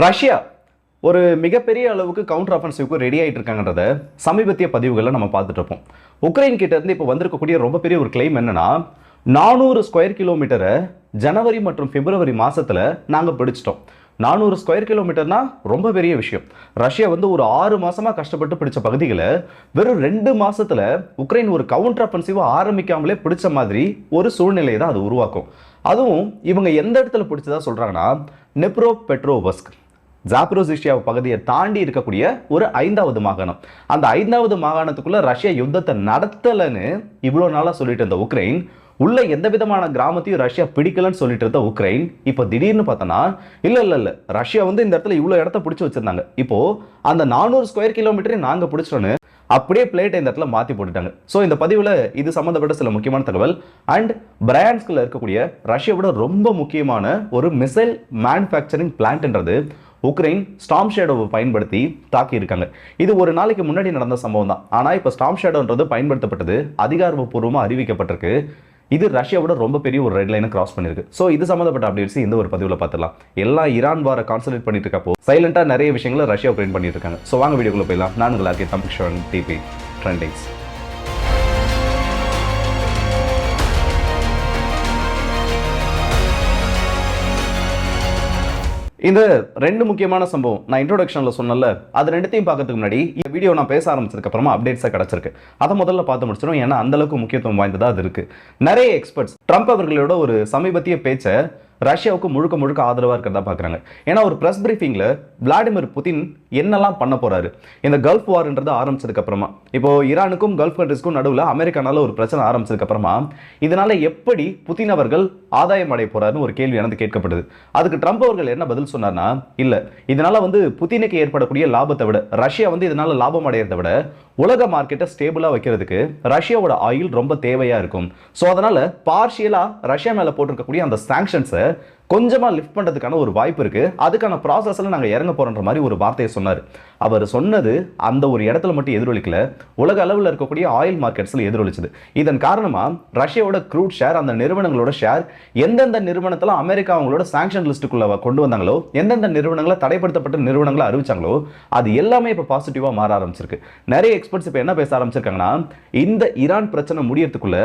Russia ஒரு மிகப்பெரிய அளவுக்கு கவுண்டர் ஆஃபென்சிவ்க்கு ரெடி ஆகிட்டு இருக்காங்கன்றத சமீபத்திய பதிவுகளில் நம்ம பார்த்துட்டு இருப்போம். உக்ரைன் கிட்ட இருந்து இப்போ வந்திருக்கக்கூடிய ரொம்ப பெரிய ஒரு கிளைம் என்னன்னா, 400 ஸ்கொயர் கிலோமீட்டரை ஜனவரி மற்றும் பிப்ரவரி மாசத்துல நாங்கள் பிடிச்சிட்டோம். 400 ஸ்கொயர் கிலோமீட்டர்னா ரொம்ப பெரிய விஷயம். ரஷ்யா வந்து ஒரு 6 மாசமா கஷ்டப்பட்டு பிடிச்ச பகுதிகளை வெறும் 2 மாசத்துல உக்ரைன் ஒரு கவுண்டர் ஆஃபென்சிவா ஆரம்பிக்காமலே பிடிச்ச மாதிரி ஒரு சூழ்நிலையை தான் அது உருவாக்கும். அதுவும் இவங்க எந்த இடத்துல பிடிச்சதா சொல்றாங்கன்னா, நெப்ரோ பெட்ரோவஸ்க் ஜாப்ரோசிஷியா பகுதியை தாண்டி இருக்கக்கூடிய ஒரு 5வது மாகாணம். அந்த 5வது மாகாணத்துக்குள்ள ரஷ்யா யுத்தத்தை நடத்தலன்னு இவ்வளவு நாளா சொல்லிட்டு இருந்த உக்ரைன், உள்ள எந்த விதமான கிராமத்தையும் ரஷ்யா பிடிக்கலன்னு சொல்லிட்டு இருந்த உக்ரைன் இப்போ திடீர்னு பார்த்தனா இல்ல ரஷ்யா வந்து இந்த இடத்துல இவ்வளவு இடத்த பிடிச்சு வச்சிருந்தாங்க, இப்போ அந்த 400 ஸ்கொயர் கிலோமீட்டரையும் நாங்க பிடிச்சிட்டோன்னு அப்படியே பிளேட் இந்த இடத்துல மாத்தி போட்டுட்டாங்க. ஸோ இந்த பதிவில் இது சம்பந்தப்பட்ட சில முக்கியமான தகவல் அண்ட் பிரான்ஸ்குள்ள இருக்கக்கூடிய ரஷ்யாவோட ரொம்ப முக்கியமான ஒரு மிசைல் மேனுஃபேக்சரிங் பிளான்ட்ன்றது உக்ரைன் ஸ்டார்ம் ஷேடோவை பயன்படுத்தி தாக்கி இருக்காங்க. இது ஒரு நாளைக்கு முன்னாடி நடந்த சம்பவம் தான். ஆனால் இப்போ ஸ்டார்ம் ஷேடோன்றது பயன்படுத்தப்பட்டது அதிகாரப்பூர்வமாக அறிவிக்கப்பட்டிருக்கு. இது ரஷ்யாவோட ரொம்ப பெரிய ஒரு ரெட் லைனை கிராஸ் பண்ணிருக்கு. ஸோ இது சம்மந்தப்பட்ட அப்டேட்ஸ் இந்த ஒரு பதிவில் பார்த்துலாம். எல்லாம் ஈரான் வார கான்சன்ட்ரேட் பண்ணிட்டு இருக்கப்போ சைலண்டாக நிறைய விஷயங்களை ரஷ்யா உக்ரைன் பண்ணிட்டு இருக்காங்க. ஸோ வாங்க வீடியோக்குள்ள போயிடலாம். நான் உங்களை இருக்கேன் தம்பிக்ஷன் டிபி ட்ரெண்டிங்ஸ். இந்த ரெண்டு முக்கியமான சம்பவம் நான் இன்ட்ரோடக்ஷன்ல சொன்னல, அது ரெண்டுத்தையும் பார்க்கறதுக்கு முன்னாடி இந்த வீடியோ நான் பேச ஆரம்பிச்சதுக்கு அப்புறமா அப்டேட்ஸா கிடைச்சிருக்கு. அதை முதல்ல பார்த்து முடிச்சிடும். ஏன்னா அந்த அளவுக்கு முக்கியத்துவம் வாய்ந்ததா அது இருக்கு. நிறைய எக்ஸ்பர்ட்ஸ் ட்ரம்ப் அவர்களோட ஒரு சமீபத்திய பேச்சை ரஷ்யாவுக்கு முழுக்க முழுக்க ஆதரவாக இருக்கிறதா பார்க்குறாங்க. ஏன்னா ஒரு ப்ரெஸ் பிரீஃபிங்கில் விளாடிமிர் புதின் என்னெல்லாம் பண்ண போறாரு இந்த கல்ஃப் வார்ன்றது ஆரம்பிச்சதுக்கு அப்புறமா, இப்போ ஈரானுக்கும் கல்ஃப் கண்ட்ரிஸ்க்கும் நடுவில் அமெரிக்கானால ஒரு பிரச்சனை ஆரம்பிச்சதுக்கு அப்புறமா இதனால எப்படி புதின் அவர்கள் ஆதாயம் அடைய போறாருன்னு ஒரு கேள்வி எனக்கு கேட்கப்படுது. அதுக்கு ட்ரம்ப் அவர்கள் என்ன பதில் சொன்னார்னா, இல்ல இதனால வந்து புதினுக்கு ஏற்படக்கூடிய லாபத்தை விட ரஷ்யா வந்து இதனால லாபம் அடையறதை விட உலக மார்க்கெட்டை ஸ்டேபிளா வைக்கிறதுக்கு ரஷ்யாவோட ஆயில் ரொம்ப தேவையா இருக்கும். ஸோ அதனால பார்ஷியலா ரஷ்யா மேல போட்டிருக்கக்கூடிய அந்த சாங்ஷன்ஸை கொஞ்சமா லிஃப்ட் பண்றதுக்கான ஒரு வாய்ப்பு இருக்கு, அதுக்கான ப்ராசஸ்ல நாங்க இறங்க போறோன்ற மாதிரி ஒரு வார்த்தையை சொன்னார். அவர் சொன்னது அந்த ஒரு இடத்துல மட்டும் எதிரொலிக்கல, உலக அளவில் இருக்கக்கூடிய ஆயில் மார்க்கெட்ஸ்ல எதிரொலிச்சது. இதன் காரணமா ரஷ்யாவோட க்ரூட் ஷேர், அந்த நிறுவனங்களோட ஷேர் எந்தெந்த நிறுவனத்துல அமெரிக்கா அவங்களோட சாங்ஷன் லிஸ்ட்டுக்குள்ள கொண்டு வந்தாங்களோ, எந்தெந்த நிறுவனங்களை தடைப்படுத்தப்பட்ட நிறுவனங்களை அறிவிச்சாங்களோ அது எல்லாமே இப்போ பாசிட்டிவா மாற ஆரம்பிச்சிருக்கு. நிறைய எக்ஸ்பர்ட்ஸ் இப்போ என்ன பேச ஆரம்பிச்சிருக்காங்கன்னா, இந்த ஈரான் பிரச்சனை முடியறதுக்குள்ள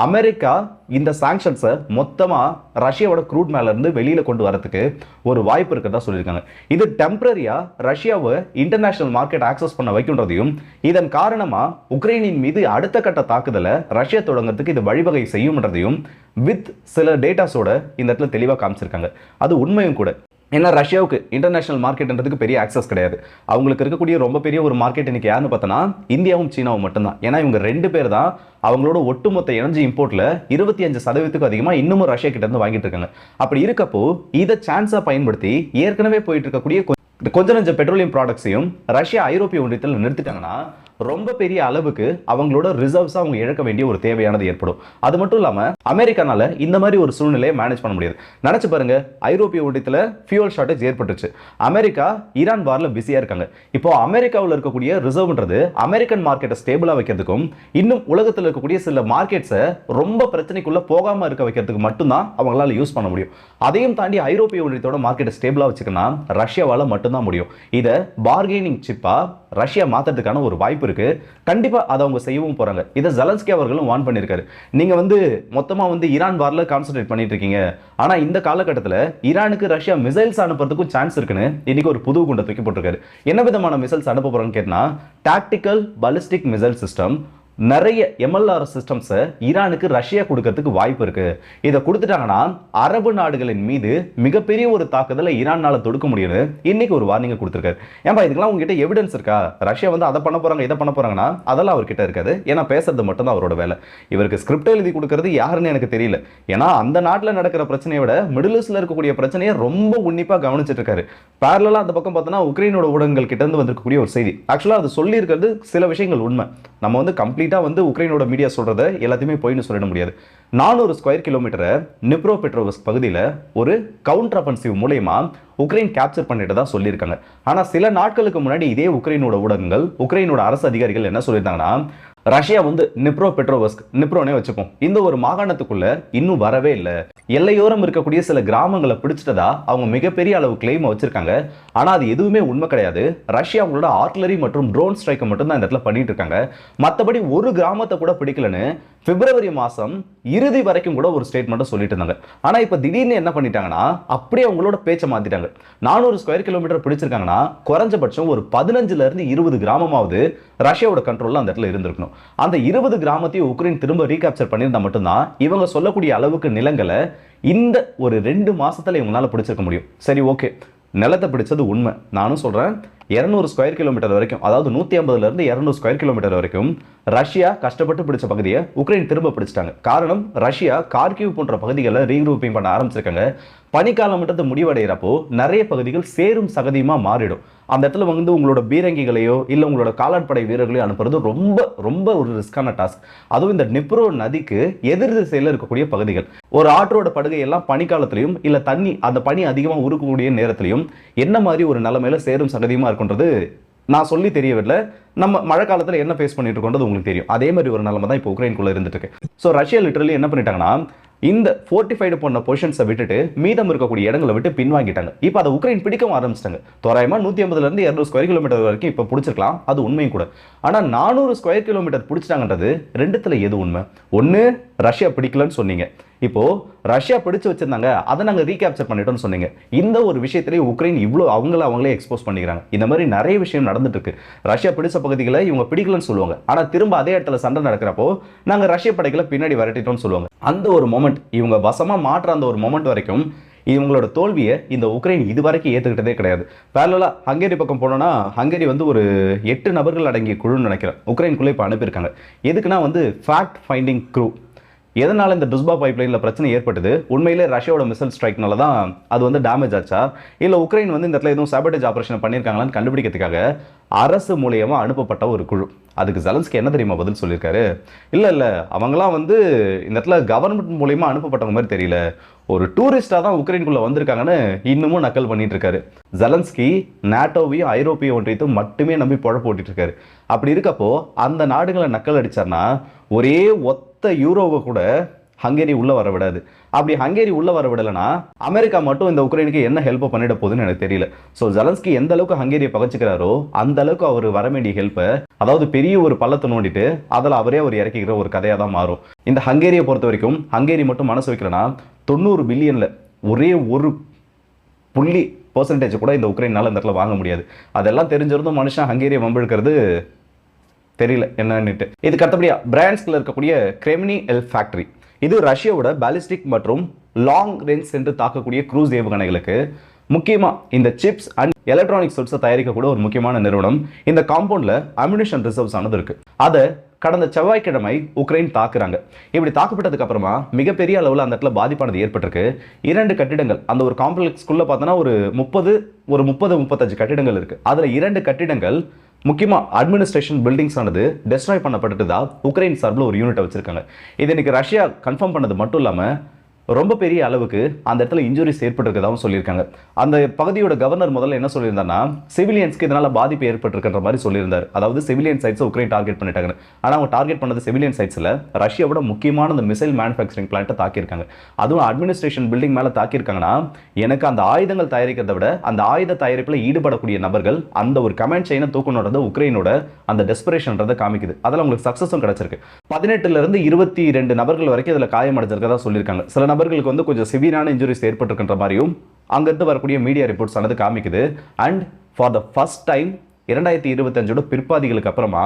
அமெரிக்கா இந்த சாங்ஷன்ஸை மொத்தமா ரஷ்யாவோட க்ரூட் மேல இருந்து வெளியில கொண்டு வரதுக்கு ஒரு வாய்ப்பு இருக்கிறதா சொல்லியிருக்காங்க. இது டெம்பரரியா ரஷ்யாவை இன்டர்நேஷனல் மார்க்கெட் ஆக்சஸ் பண்ண வைக்கின்றதையும், இதன் காரணமா உக்ரைனின் மீது அடுத்த கட்ட தாக்குதலை ரஷ்யா தொடங்கிறதுக்கு இது வழிவகை செய்யும்ன்றதையும் வித் சில டேட்டாஸோட இந்த இடத்துல தெளிவாக காமிச்சிருக்காங்க. அது உண்மையும் கூட. ஏன்னா ரஷ்யாவுக்கு இன்டர்நேஷனல் மார்க்கெட்ன்றதுக்கு பெரிய ஆக்சஸ் கிடையாது. அவங்களுக்கு இருக்கக்கூடிய ரொம்ப பெரிய ஒரு மார்க்கெட் இன்னைக்கு யாருன்னு பார்த்தோன்னா இந்தியாவும் சீனாவும் மட்டும்தான். ஏன்னா இவங்க ரெண்டு பேர் தான் அவங்களோட ஒட்டுமொத்த எனர்ஜி இம்போர்ட்ல 25% அதிகமாக இன்னமும் ரஷ்யா கிட்ட இருந்து வாங்கிட்டு இருக்காங்க. அப்படி இருக்கப்போ இதை சான்ஸா பயன்படுத்தி ஏற்கனவே போயிட்டு இருக்கக்கூடிய கொஞ்ச நஞ்ச பெட்ரோலியம் ப்ராடக்ட்ஸையும் ரஷ்யா ஐரோப்பிய ஒன்றியத்தில் நிறுத்திட்டாங்கன்னா ரொம்ப பெரிய அளவுக்கு அவங்களோட ரிசர்வ்ஸா அவங்க இழக்க வேண்டிய ஒரு தேவையானது ஏற்படும். அது மட்டும் இல்லாம அமெரிக்கானால இந்த மாதிரி ஒரு சூழ்நிலையை மேனேஜ் பண்ண முடியாது. நினைச்சு பாருங்க, ஐரோப்பிய ஒன்றியத்தில் ஃபியூல் ஷார்டேஜ் ஏற்பட்டுச்சு, அமெரிக்கா ஈரான் வார்ல பிஸியா இருக்காங்க. இப்போ அமெரிக்காவில் இருக்கக்கூடிய ரிசர்வ்ன்றது அமெரிக்கன் மார்க்கெட்டை ஸ்டேபிளா வைக்கிறதுக்கும் இன்னும் உலகத்தில் இருக்கக்கூடிய சில மார்க்கெட்ஸை ரொம்ப பிரச்சனைக்குள்ள போகாம இருக்க வைக்கிறதுக்கு மட்டும்தான் அவங்களால யூஸ் பண்ண முடியும். அதையும் தாண்டி ஐரோப்பிய ஒன்றியத்தோட மார்க்கெட்டை ஸ்டேபிளா வச்சுக்கணும் ரஷ்யாவால மட்டும்தான் முடியும். இதை பார்கெனிங் சிப்பா ரஷ்யா மாத்துறதுக்கான ஒரு வாய்ப்பு இருக்கு. கண்டிப்பா அதை அவங்க செய்யவும் போறாங்க. இதை ஜெலன்ஸ்கி அவர்களும் வார்ன் பண்ணிருக்காரு. நீங்க வந்து மொத்தமா வந்து ஈரான் வார்ல கான்சென்ட்ரேட் பண்ணிட்டு இருக்கீங்க, ஆனா இந்த காலகட்டத்தில் ஈரானுக்கு ரஷ்யா மிசைல்ஸ் அனுப்புறதுக்கும் சான்ஸ் இருக்குன்னு இன்னைக்கு ஒரு புது குண்டை தூக்கி போட்டிருக்காரு. என்ன விதமான மிசைல்ஸ் அனுப்ப போறாங்கன்னு கேட்டா, டாக்டிக்கல் பாலிஸ்டிக் மிசைல் சிஸ்டம், நிறைய MLR சிஸ்டம்ஸை ஈரானுக்கு ரஷ்யா கொடுக்கறதுக்கு வாய்ப்பு இருக்கு. இதை கொடுத்துட்டாங்கன்னா அரபு நாடுகளின் மீது மிகப்பெரிய ஒரு தாக்குதலை ஈரானால தொடுக்க முடியும்னு இன்னைக்கு ஒரு வார்னிங்கை கொடுத்துருக்காரு. ஏன்பா இதுக்கெல்லாம் உங்ககிட்ட எவிடன்ஸ் இருக்கா? ரஷ்யா வந்து அதை பண்ண போறாங்க இதை பண்ண போறாங்கன்னா அதெல்லாம் அவர்கிட்ட இருக்காது. ஏன்னா பேசுறது மட்டும் தான் அவரோட வேலை. இவருக்கு ஸ்கிரிப்ட் எழுதி கொடுக்கறது யாருன்னு எனக்கு தெரியல. ஏன்னா அந்த நாட்டில் நடக்கிற பிரச்சனையை விட மிடில் ஈஸ்ட்ல இருக்கக்கூடிய பிரச்சனையை ரொம்ப உன்னிப்பா கவனிச்சிட்டு இருக்காரு. பேரலா அந்த பக்கம் பார்த்தோன்னா உக்ரைனோட ஊடகங்கள் கிட்ட இருந்து வந்திருக்கக்கூடிய ஒரு செய்தி, ஆக்சுவலா அது சொல்லி இருக்கிறது சில விஷயங்கள் உண்மை. நம்ம வந்து கம்ப்ளீட்டா வந்து உக்ரைனோட மீடியா சொல்றத எல்லாத்தையுமே போயின்னு சொல்லிட முடியாது. 400 ஸ்கொயர் கிலோமீட்டரை நிப்ரோ பெட்ரோவஸ்க் பகுதியில் ஒரு கவுண்டர் ஆஃபென்சிவ் மூலமா உக்ரைன் கேப்சர் பண்ணிட்டு தான் சொல்லியிருக்காங்க. ஆனா சில நாட்களுக்கு முன்னாடி இதே உக்ரைனோட ஊடகங்கள், உக்ரைனோட அரசு அதிகாரிகள் என்ன சொல்லியிருந்தாங்கன்னா, ரஷ்யா வந்து நிப்ரோ பெட்ரோவஸ்க், நிப்ரோனே வச்சுப்போம், இந்த ஒரு மாகாணத்துக்குள்ள இன்னும் வரவே இல்லை, எல்லையோரம் இருக்கக்கூடிய சில கிராமங்களை பிடிச்சிட்டதா அவங்க மிகப்பெரிய அளவு கிளைம் வச்சிருக்காங்க. ஆனா அது எதுவுமே உண்மை கிடையாது. ரஷ்யா அவங்களோட ஆர்ட்லரி மற்றும் ட்ரோன் ஸ்ட்ரைக்கை மட்டும் தான் இந்த இடத்துல பண்ணிட்டு இருக்காங்க. மற்றபடி ஒரு கிராமத்தை கூட பிடிக்கலன்னு பிப்ரவரி மாசம் இறுதி வரைக்கும் கூட ஒரு ஸ்டேட்மெண்ட் சொல்லிட்டு இருந்தாங்க. ஆனா இப்ப திடீர்னு என்ன பண்ணிட்டாங்கன்னா, அப்படியே அவங்களோட பேச்சை மாத்திட்டாங்க. 400 ஸ்கொயர் கிலோமீட்டர் பிடிச்சிருக்காங்கன்னா குறைஞ்சபட்சம் ஒரு 15ல இருந்து 20 கிராமமாவது ரஷ்யாவோட கண்ட்ரோல்ல அந்த இடத்துல இருந்திருக்கணும். அந்த 20 கிராமத்தையும் உக்ரைன் திரும்ப ரீகேப்சர் பண்ணியிருந்தா மட்டும்தான் இவங்க சொல்லக்கூடிய அளவுக்கு நிலங்களை இந்த ஒரு 2 மாசத்துல இவங்களால பிடிச்சிருக்க முடியும். சரி, ஓகே, நிலத்தை பிடிச்சது உண்மை. நானும் சொல்றேன், 200 ஸ்கொயர் கிலோமீட்டர் வரைக்கும், அதாவது 150ல இருந்து 200 ஸ்கொயர் கிலோமீட்டர் வரைக்கும் ரஷ்யா கஷ்டப்பட்டு பிடிச்ச பகுதியை உக்ரைன் திரும்ப பிடிச்சிட்டாங்க. காரணம், ரஷ்யா கார்கிவ் போன்ற பகுதிகளை ரீக்ரூப்பிங் பண்ண ஆரம்பிச்சிருக்காங்க. பனிக்காலம் மட்டும் முடிவடைகிறப்போ நிறைய பகுதிகள் சேரும் சகதியுமா மாறிடும். அந்த இடத்துல வந்து உங்களோட பீரங்கிகளையோ இல்ல உங்களோட காலாட்படை வீரர்களையோ அனுப்புறது ரொம்ப ரொம்ப ஒரு ரிஸ்கான டாஸ்க். அதுவும் இந்த நிப்ரோ நதிக்கு எதிர் திசையில் இருக்கக்கூடிய பகுதிகள், ஒரு ஆற்றோட படுகை எல்லாம் பனிக்காலத்திலையும் இல்ல தண்ணி அந்த பனி அதிகமாக உருக்கக்கூடிய நேரத்திலையும் என்ன மாதிரி ஒரு நிலைமையில சேரும் சகதியுமா இருக்குன்றது நான் சொல்லி தெரியவில்லை. நம்ம மழை காலத்தில் என்ன ஃபேஸ் பண்ணிட்டு இருக்கோன்றது உங்களுக்கு தெரியும். அதே மாதிரி ஒரு நிலைமை தான் இப்போ உக்ரைனுக்குள்ள இருந்துட்டு இருக்கு. ஸோ ரஷ்யா லிட்டரலி என்ன பண்ணிட்டாங்கன்னா, இந்த ஃபோர்ட்டிஃபைடு பண்ண பொசிஷன்ஸை விட்டுட்டு மீதம் இருக்கக்கூடிய இடங்களை விட்டு பின்வாங்கிட்டாங்க. இப்போ அதை உக்ரைன் பிடிக்கவும் ஆரம்பிச்சிட்டாங்க. தோராயமா 150ல இருந்து 200 ஸ்கொயர் கிலோமீட்டர் வரைக்கும் இப்போ பிடிச்சிருக்கலாம், அது உண்மையும் கூட. ஆனால் 400 ஸ்கொயர் கிலோமீட்டர் பிடிச்சிட்டாங்கன்றது ரெண்டுத்துல எது உண்மை? ஒன்று, ரஷ்யா பிடிக்கலன்னு சொன்னீங்க. இப்போ ரஷ்யா பிடிச்சு வச்சிருந்தாங்க, அதை நாங்க ரீகேப்சர் பண்ணிட்டோம்னு சொன்னீங்க. இந்த ஒரு விஷயத்திலே உக்ரைன் இவ்வளோ அவங்களே எக்ஸ்போஸ் பண்ணிக்கிறாங்க. இந்த மாதிரி நிறைய விஷயம் நடந்துட்டு இருக்கு. ரஷ்யா பிடிச்ச பகுதிகளை இவங்க பிடிக்கலன்னு சொல்லுவாங்க, ஆனா திரும்ப அதே இடத்துல சண்டை நடக்கிறப்போ நாங்க ரஷ்ய படைகளை பின்னாடி விரட்டிட்டோம்னு சொல்லுவாங்க. அந்த ஒரு மொமெண்ட், இவங்க வசமா மாற்ற அந்த ஒரு மொமெண்ட் வரைக்கும் இவங்களோட தோல்வியை இந்த உக்ரைன் இதுவரைக்கும் ஏற்றுக்கிட்டதே கிடையாது. பேரலா ஹங்கேரி பக்கம் போனோம்னா, ஹங்கேரி வந்து ஒரு 8 நபர்கள் அடங்கிய குழுன்னு நினைக்கிறேன் உக்ரைனுக்குள்ளே இப்போ அனுப்பியிருக்காங்க. எதுக்குன்னா வந்து ஃபேக்ட் ஃபைண்டிங் க்ரூ. எதனால இந்த டுஸ்பா பைப்லைனில் பிரச்சனை ஏற்பட்டது, உண்மையிலே ரஷ்யாவோட மிசைல் ஸ்ட்ரைக்னால தான் அது வந்து டேமேஜ் ஆச்சா, இல்லை உக்ரைன் வந்து இந்த இடத்துல எதுவும் சாபட்டேஜ் ஆபரேஷன் பண்ணியிருக்காங்களான்னு கண்டுபிடிக்கிறதுக்காக அரசு மூலியமாக அனுப்பப்பட்ட ஒரு குழு. அதுக்கு ஜெலன்ஸ்கி என்ன தெரியுமா பதில் சொல்லியிருக்காரு? இல்லை அவங்களாம் வந்து இந்த இடத்துல கவர்மெண்ட் மூலியமாக அனுப்பப்பட்டவங்க மாதிரி தெரியல, ஒரு டூரிஸ்டாக தான் உக்ரைனுக்குள்ளே வந்திருக்காங்கன்னு இன்னமும் நக்கல் பண்ணிட்டு இருக்காரு. ஜெலன்ஸ்கி நாட்டோவையும் ஐரோப்பிய ஒன்றியத்தையும் மட்டுமே நம்பி பொழப்பு ஓட்டிட்டு இருக்காரு. அப்படி இருக்கப்போ அந்த நாடுகளை நக்கல் அடிச்சார்னா ஒரே ஒத்த யூரோவை கூட ஹங்கேரி உள்ள வர விடாது. அப்படி ஹங்கேரி உள்ள வர விடலைன்னா அமெரிக்கா மட்டும் இந்த உக்ரைனுக்கு என்ன ஹெல்ப் பண்ணிட போகுதுன்னு எனக்கு தெரியல. ஸோ ஜெலன்ஸ்கி எந்த அளவுக்கு ஹங்கேரியை பகச்சுக்கிறாரோ அந்த அளவுக்கு அவர் வர வேண்டிய ஹெல்ப்பை, அதாவது பெரிய ஒரு பள்ளத்தை நோண்டிட்டு அதில் அவரே அவர் இறக்கிக்கிற ஒரு கதையாக தான் மாறும். இந்த ஹங்கேரியை பொறுத்த வரைக்கும் ஹங்கேரி மட்டும் மனசு வைக்கலன்னா 90 பில்லியன்ல ஒரே ஒரு புள்ளி % கூட இந்த உக்ரைனால இந்த இடத்துல வாங்க முடியாது. அதெல்லாம் தெரிஞ்சிருந்தும் மனுஷன் ஹங்கேரியை வம்பிழுக்கிறது தெரியல என்னன்னுட்டு. இதுக்கு அடுத்தபடியா பிரான்ஸ்ல இருக்கக்கூடிய கிரெமினி எல் ஃபேக்டரி, இது ரஷ்யாவோட பாலிஸ்டிக் மற்றும் லாங் ரேஞ்ச் சென்று தாக்கக்கூடிய க்ரூஸ் ஏவுகணைகளுக்கு முக்கியமா இந்த சிப்ஸ் அண்ட் எலக்ட்ரானிக் சோர்ஸை தயாரிக்கக்கூடிய ஒரு முக்கியமான நிறுவனம். இந்த காம்பவுண்ட்ல அம்யூனிஷன் ரிசர்வ்ஸ் ஆனது இருக்கு. அதை கடந்த செவ்வாய்க்கிழமை உக்ரைன் தாக்குறாங்க. இப்படி தாக்கப்பட்டதுக்கு அப்புறமா மிகப்பெரிய அளவில் அந்த இடத்துல பாதிப்பானது ஏற்பட்டிருக்கு. 2 கட்டிடங்கள், அந்த ஒரு காம்ப்ளெக்ஸ்க்குள்ள பார்த்தோன்னா ஒரு 30-35 கட்டிடங்கள் இருக்கு. அதுல 2 கட்டிடங்கள் முக்கியமா அட்மினிஸ்ட்ரேஷன் பில்டிங்ஸ் ஆனது டெஸ்ட்ராய் பண்ணப்பட்டு தான் உக்ரைன் சார்பில் ஒரு யூனிட்டை வச்சிருக்காங்க. இது இன்னைக்கு ரஷ்யா கன்ஃபார்ம் பண்ணது மட்டும் இல்லாம ரொம்ப பெரிய அளவுக்கு அந்த இடத்துல இன்ஜுரிஸ் ஏற்பட்டிருக்கதாகவும் சொல்லியிருக்காங்க. அந்த பகுதியோட கவர்னர் முதல்ல என்ன சொல்லியிருந்தாருன்னா, சிவிலியன்ஸ்க்கு இதனால பாதிப்பு ஏற்பட்டிருக்கின்ற மாதிரி சொல்லியிருந்தார். அதாவது சிவிலியன் சைட்ஸ் உக்ரைன் டார்கெட் பண்ணிட்டாங்க. ஆனால் அவங்க டார்கெட் பண்ணது சிவிலியன் சைட்ஸில் ரஷ்யாவோட முக்கியமான அந்த மிசைல் மேனுஃபேக்சரிங் பிளான்ட்டை தாக்கியிருக்காங்க. அதுவும் அட்மினிஸ்ட்ரேஷன் பில்டிங் மேலே தாக்கியிருக்காங்கன்னா, எனக்கு அந்த ஆயுதங்கள் தயாரிக்கிறத விட அந்த ஆயுத தயாரிப்பில் ஈடுபடக்கூடிய நபர்கள் அந்த ஒரு கமெண்ட் செயினை தூக்கணுன்றது உக்ரைனோட அந்த டெஸ்பரேஷன்றதை காமிக்குது. அதில் உங்களுக்கு சக்ஸஸும் கிடைச்சிருக்கு. 18ல இருந்து 22 நபர்கள் வரைக்கும் இதில் காயமடைஞ்சிருக்கதா சொல்லியிருக்காங்க. சில நபர்களுக்கு வந்து கொஞ்சம் சிவியரான இன்ஜுரிஸ் ஏற்பட்டிருக்கின்ற மாதிரியும் அங்கிருந்து வரக்கூடிய மீடியா ரிப்போர்ட்ஸ் ஆனது காமிக்குது. And for the first time 2025 பிற்பாதிகளுக்கு அப்புறமா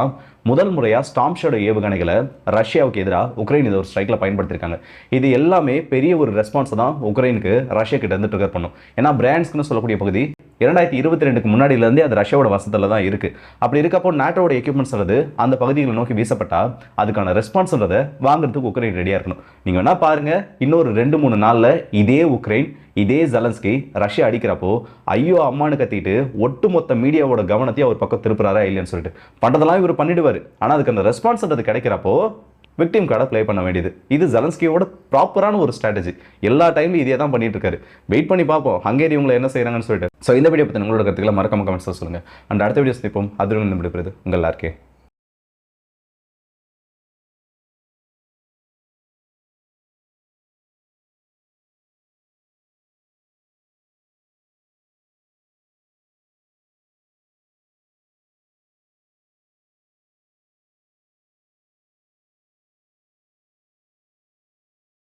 முதல் முறையாக ஸ்டார்ம் ஷேடோ ஏவுகணைகளை ரஷ்யாவுக்கு எதிராக உக்ரைன் இதை ஒரு ஸ்ட்ரைக்கில் பயன்படுத்தியிருக்காங்க. இது எல்லாமே பெரிய ஒரு ரெஸ்பான்ஸ் தான் உக்ரைனுக்கு ரஷ்யா கிட்ட இருந்து ட்ரிகர் பண்ணும். ஏன்னா பிரான்ஸ்க்னு சொல்லக்கூடிய பகுதி 2022க்கு முன்னாடியிலேருந்தே அது ரஷ்யாவோட வசத்தில் தான் இருக்குது. அப்படி இருக்கப்போ நாட்டோட எக்யூப்மெண்ட்ஸ் ஆனது அந்த பகுதிகளை நோக்கி வீசப்பட்டா அதுக்கான ரெஸ்பான்ஸ்ன்றதை வாங்குறதுக்கு உக்ரைன் ரெடியாக இருக்கணும். நீங்கள் வேணா பாருங்க, இன்னொரு 2-3 நாளில் இதே உக்ரைன் இதே ஜெலன்ஸ்கி ரஷ்யா அடிக்கிறப்போ ஐயோ அம்மானு கத்திட்டு ஒட்டுமொத்த மீடியாவோட கவனத்தையும் அவர் பக்கம் திருப்புறாரா இல்லைன்னு சொல்லிட்டு பண்றதெல்லாம் இவர் பண்ணிடுவார். ஆனால் அதுக்கு அந்த ரெஸ்பான்ஸ்ன்றது கிடைக்கிறப்போ விக்டிம் கார்டை ப்ளே பண்ண வேண்டியது. இது ஜெலன்ஸ்கியோட ப்ராப்பரான ஒரு ஸ்ட்ராட்டஜி. எல்லா டைம்லையும் இதே தான் பண்ணிட்டு இருக்காரு. வெயிட் பண்ணி பார்ப்போம் ஹங்கேரி இவங்களை என்ன செய்யறாங்கன்னு சொல்லிட்டு. ஸோ இந்த வீடியோ பற்றி உங்களோட கருத்துக்களை மறக்காம கமெண்ட்ஸில் சொல்லுங்கள். அண்ட் அடுத்த வீடியோ சந்திப்போம். அது விடைபெறுவது உங்கள் எல்லாருக்கே.